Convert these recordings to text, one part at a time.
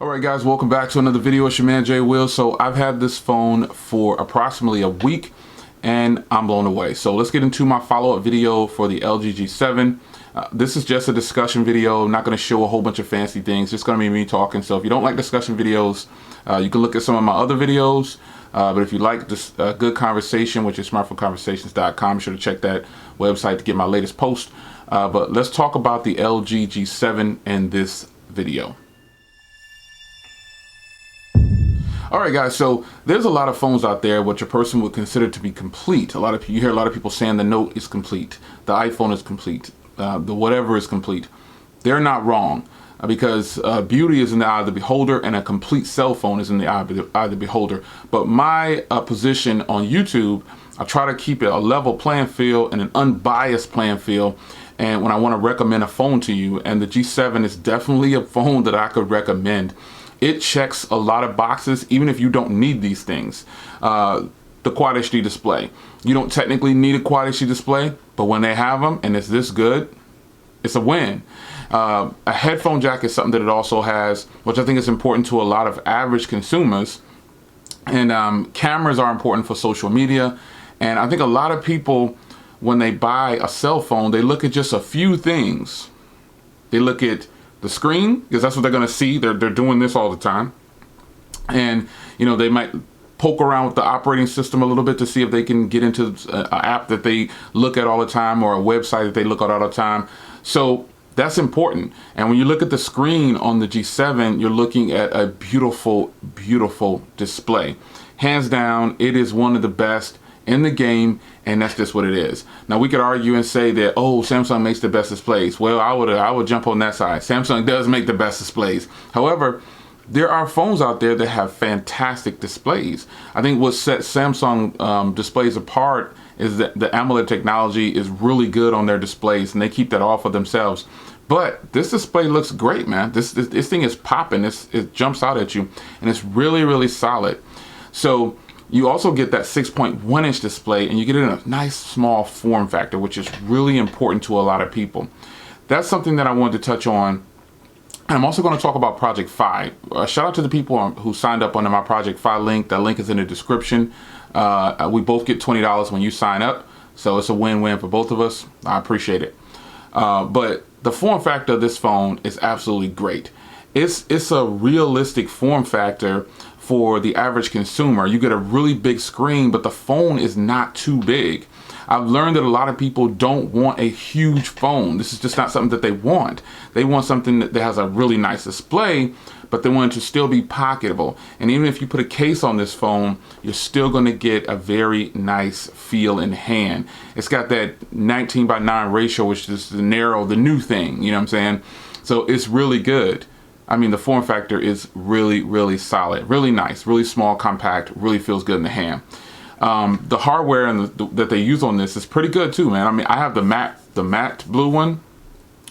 Alright guys, welcome back to another video. It's your man Jay Will. So I've had this phone for approximately a week and I'm blown away. So let's get into my follow-up video for the LG G7. This is just a discussion video. I'm not going to show a whole bunch of fancy things. It's going to be me talking. So if you don't like discussion videos, you can look at some of my other videos. But if you like this good conversation, which is smartphoneconversations.com, be sure to check that website to get my latest post. But let's talk about the LG G7 in this video. Alright guys, so there's a lot of phones out there which a person would consider to be complete. You hear a lot of people saying the Note is complete, the iPhone is complete, the whatever is complete. They're not wrong because beauty is in the eye of the beholder and a complete cell phone is in the eye of the beholder. But my position on YouTube, I try to keep it a level playing field and an unbiased playing field. And when I want to recommend a phone to you, and the G7 is definitely a phone that I could recommend. It checks a lot of boxes, even if you don't need these things. The Quad HD display. You don't technically need a Quad HD display, but when they have them and it's this good, it's a win. A headphone jack is something that it also has, which I think is important to a lot of average consumers. And cameras are important for social media. And I think a lot of people, when they buy a cell phone, they look at just a few things. They look at the screen, because that's what they're going to see. They're doing this all the time. And, you know, they might poke around with the operating system a little bit to see if they can get into an app that they look at all the time or a website that they look at all the time. So that's important. And when you look at the screen on the G7, you're looking at a beautiful, beautiful display. Hands down, it is one of the best in the game, and that's just what it is. Now we could argue and say that, oh, Samsung makes the best displays. Well, I would jump on that side. Samsung does make the best displays. However, there are phones out there that have fantastic displays. I think what sets Samsung displays apart is that the AMOLED technology is really good on their displays, and they keep that all for themselves. But this display looks great, man. This thing is popping. It jumps out at you, and it's really, really solid. So you also get that 6.1 inch display, and you get it in a nice small form factor, which is really important to a lot of people. That's something that I wanted to touch on. And I'm also going to talk about Project Fi. Shout out to the people who signed up under my Project Fi link. That link is in the description. We both get $20 when you sign up. So it's a win-win for both of us. I appreciate it. But the form factor of this phone is absolutely great. It's a realistic form factor for the average consumer. You get a really big screen, but the phone is not too big. I've learned that a lot of people don't want a huge phone. This is just not something that they want. They want something that has a really nice display, but they want it to still be pocketable. And even if you put a case on this phone, you're still going to get a very nice feel in hand. It's got that 19:9 ratio, which is the new thing, you know what I'm saying? So it's really good. I mean, the form factor is really, really solid, really nice, really small, compact, really feels good in the hand. The hardware that they use on this is pretty good too, man. I mean, I have the matte blue one,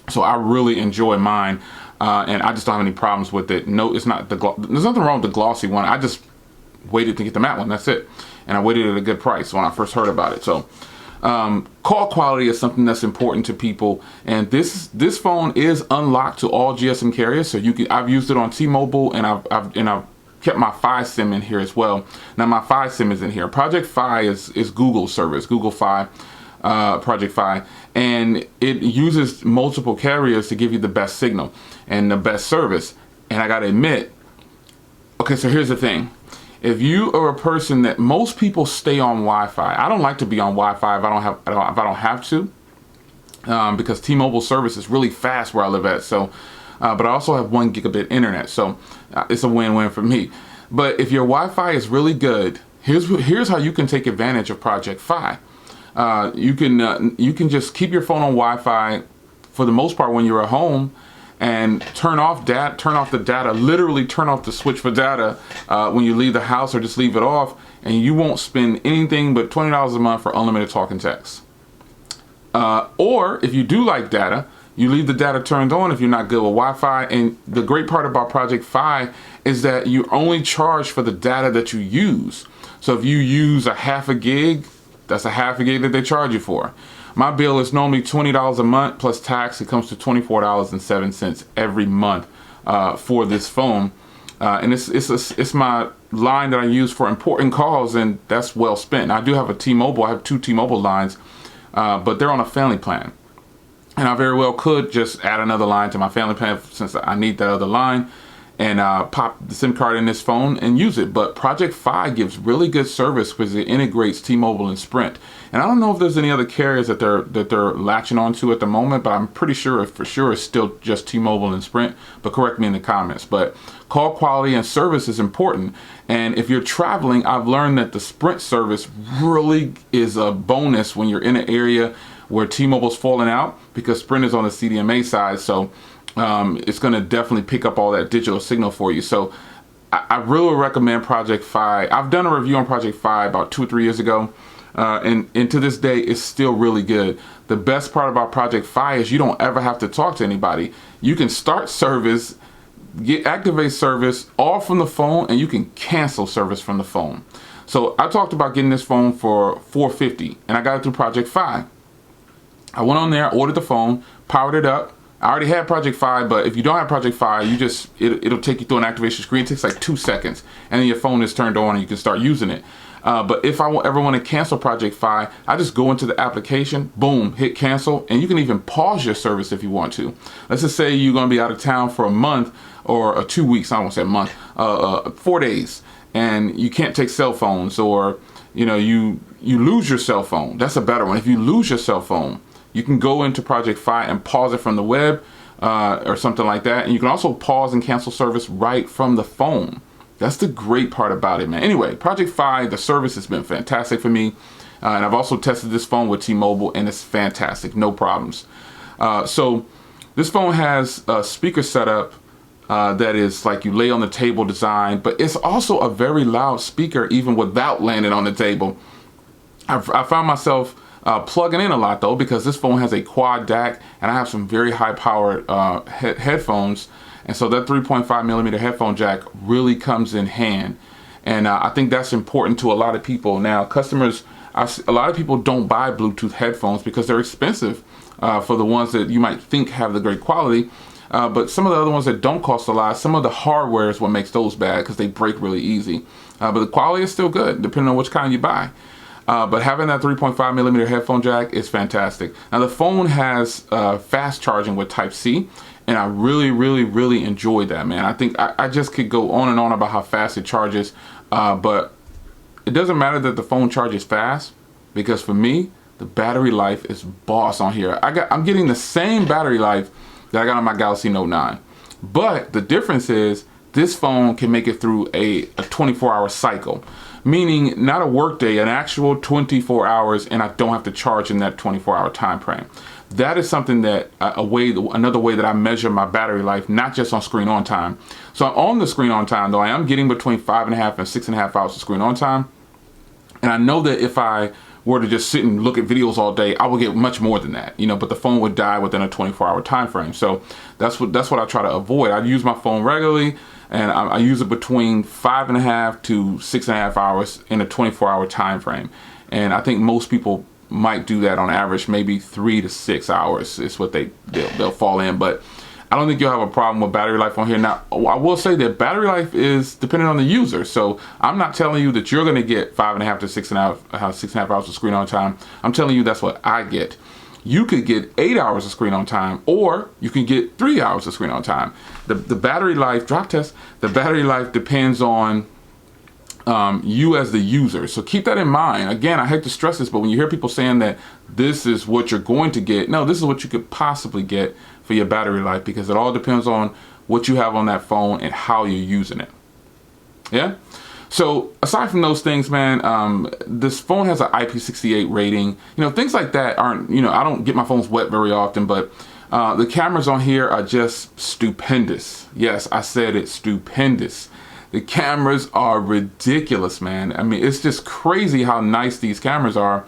so I really enjoy mine, and I just don't have any problems with it. No, it's not there's nothing wrong with the glossy one. I just waited to get the matte one. That's it, and I waited at a good price when I first heard about it. So. Call quality is something that's important to people, and this phone is unlocked to all GSM carriers. So I've used it on T-Mobile, and I've kept my Fi SIM in here as well. Now my Fi SIM is in here. Project Fi is Google's service, Google Fi, Project Fi, and it uses multiple carriers to give you the best signal and the best service. And I gotta admit, okay, so here's the thing. If you are a person that most people stay on Wi-Fi, I don't like to be on Wi-Fi if I don't have to, because T-Mobile service is really fast where I live at. So, but I also have 1 gigabit internet, so it's a win-win for me. But if your Wi-Fi is really good, here's how you can take advantage of Project Fi. You can just keep your phone on Wi-Fi for the most part when you're at home, and turn off the data, literally turn off the switch for data when you leave the house, or just leave it off, and you won't spend anything but $20 a month for unlimited talk and text. Or if you do like data, you leave the data turned on if you're not good with Wi-Fi. And the great part about Project Fi is that you only charge for the data that you use. So if you use a half a gig, that's a half a gig that they charge you for. My bill is normally $20 a month plus tax. It comes to $24.07 every month for this phone. And it's my line that I use for important calls, and that's well spent. I do have a T-Mobile. I have 2 T-Mobile lines, but they're on a family plan. And I very well could just add another line to my family plan since I need that other line, and pop the SIM card in this phone and use it. But Project Fi gives really good service because it integrates T-Mobile and Sprint. And I don't know if there's any other carriers that they're latching onto at the moment, but I'm pretty sure for sure it's still just T-Mobile and Sprint. But correct me in the comments. But call quality and service is important. And if you're traveling, I've learned that the Sprint service really is a bonus when you're in an area where T-Mobile's falling out, because Sprint is on the CDMA side. So it's going to definitely pick up all that digital signal for you. So I really recommend Project Fi. I've done a review on Project Fi about 2 or 3 years ago, and to this day it's still really good. The best part about Project Fi is you don't ever have to talk to anybody. You can start service, activate service all from the phone, and you can cancel service from the phone. So I talked about getting this phone for $450, and I got it through Project Fi. I went on there, ordered the phone, powered it up. I already had Project Fi, but if you don't have Project Fi, it'll take you through an activation screen. It takes like 2 seconds, and then your phone is turned on and you can start using it. But if I ever want to cancel Project Fi, I just go into the application, boom, hit cancel, and you can even pause your service if you want to. Let's just say you're going to be out of town for a month or 2 weeks. I won't say a month, 4 days, and you can't take cell phones, or you lose your cell phone. That's a better one. If you lose your cell phone, you can go into Project Fi and pause it from the web or something like that. And you can also pause and cancel service right from the phone. That's the great part about it, man. Anyway, Project Fi, the service has been fantastic for me. And I've also tested this phone with T-Mobile, and it's fantastic. No problems. So this phone has a speaker setup that is like you lay on the table design, but it's also a very loud speaker even without landing on the table. I found myself plugging in a lot though, because this phone has a quad DAC, and I have some very high powered headphones, and so that 3.5mm headphone jack really comes in hand. And I think that's important to a lot of people. Now customers, a lot of people don't buy Bluetooth headphones because they're expensive for the ones that you might think have the great quality, but some of the other ones that don't cost a lot, some of the hardware is what makes those bad because they break really easy, but the quality is still good depending on which kind you buy. But having that 3.5mm headphone jack is fantastic. Now the phone has fast charging with Type-C, and I really enjoy that, man. I think I just could go on and on about how fast it charges, but it doesn't matter that the phone charges fast, because for me, the battery life is boss on here. I'm getting the same battery life that I got on my Galaxy Note 9, but the difference is this phone can make it through a 24-hour cycle. Meaning not a work day, an actual 24 hours, and I don't have to charge in that 24-hour time frame. That is something that another way that I measure my battery life, not just on screen on time. So on the screen on time though, I am getting between 5.5 and 6.5 hours of screen on time, and I know that if I were to just sit and look at videos all day, I would get much more than that, but the phone would die within a 24-hour time frame. So that's what I try to avoid. I use my phone regularly, and I use it between 5.5 to 6.5 hours in a 24-hour time frame. And I think most people might do that on average, maybe 3 to 6 hours is what they'll fall in. But I don't think you'll have a problem with battery life on here. Now, I will say that battery life is dependent on the user. So I'm not telling you that you're going to get 5.5 to 6.5 hours of screen on time. I'm telling you that's what I get. You could get 8 hours of screen on time, or you can get 3 hours of screen on time. The battery life, drop test, the battery life depends on you as the user. So keep that in mind. Again, I hate to stress this, but when you hear people saying that this is what you're going to get, no, this is what you could possibly get for your battery life, because it all depends on what you have on that phone and how you're using it. Yeah? So aside from those things, man, this phone has an IP68 rating. Things like that aren't, I don't get my phones wet very often, but the cameras on here are just stupendous. Yes, I said it, stupendous. The cameras are ridiculous, man. I mean, it's just crazy how nice these cameras are.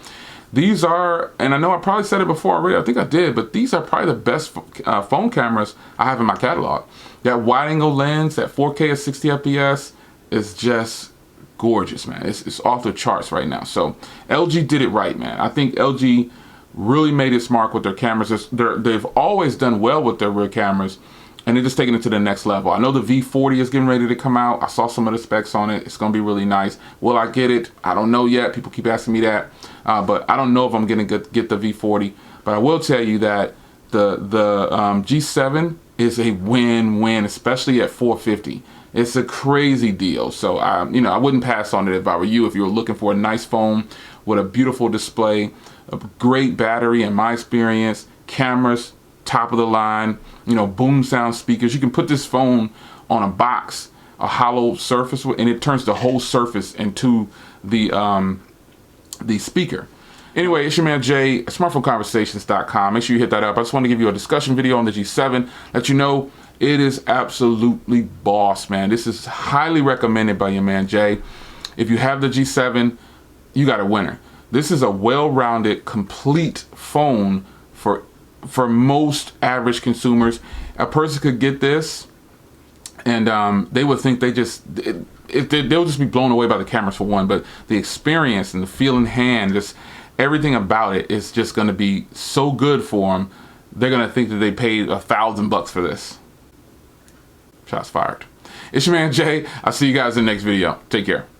These are, and I know I probably said it before already, I think I did, but these are probably the best phone cameras I have in my catalog. That wide angle lens, that 4K at 60 FPS is just gorgeous, man. It's off the charts right now. So LG did it right, man. I think LG really made its mark with their cameras. They've always done well with their rear cameras, and they're just taking it to the next level. I know the V40 is getting ready to come out. I saw some of the specs on it. It's going to be really nice. Will I get it? I don't know yet. People keep asking me that, but I don't know if I'm going to get the V40. But I will tell you that the G7 is a win-win, especially at $450. It's a crazy deal. So I wouldn't pass on it if I were you. If you were looking for a nice phone with a beautiful display, a great battery, in my experience, cameras, top of the line, boom sound speakers. You can put this phone on a box, a hollow surface, and it turns the whole surface into the speaker. Anyway, it's your man Jay, smartphoneconversations.com. Make sure you hit that up. I just want to give you a discussion video on the G7, let you know it is absolutely boss, man. This is highly recommended by your man Jay. If you have the G7, you got a winner. This is a well-rounded, complete phone for most average consumers. A person could get this and they would think they'll just be blown away by the cameras for one, but the experience and the feel in hand, just everything about it is just going to be so good for them. They're going to think that they paid $1,000 for this. Shots fired. It's your man Jay. I'll see you guys in the next video. Take care.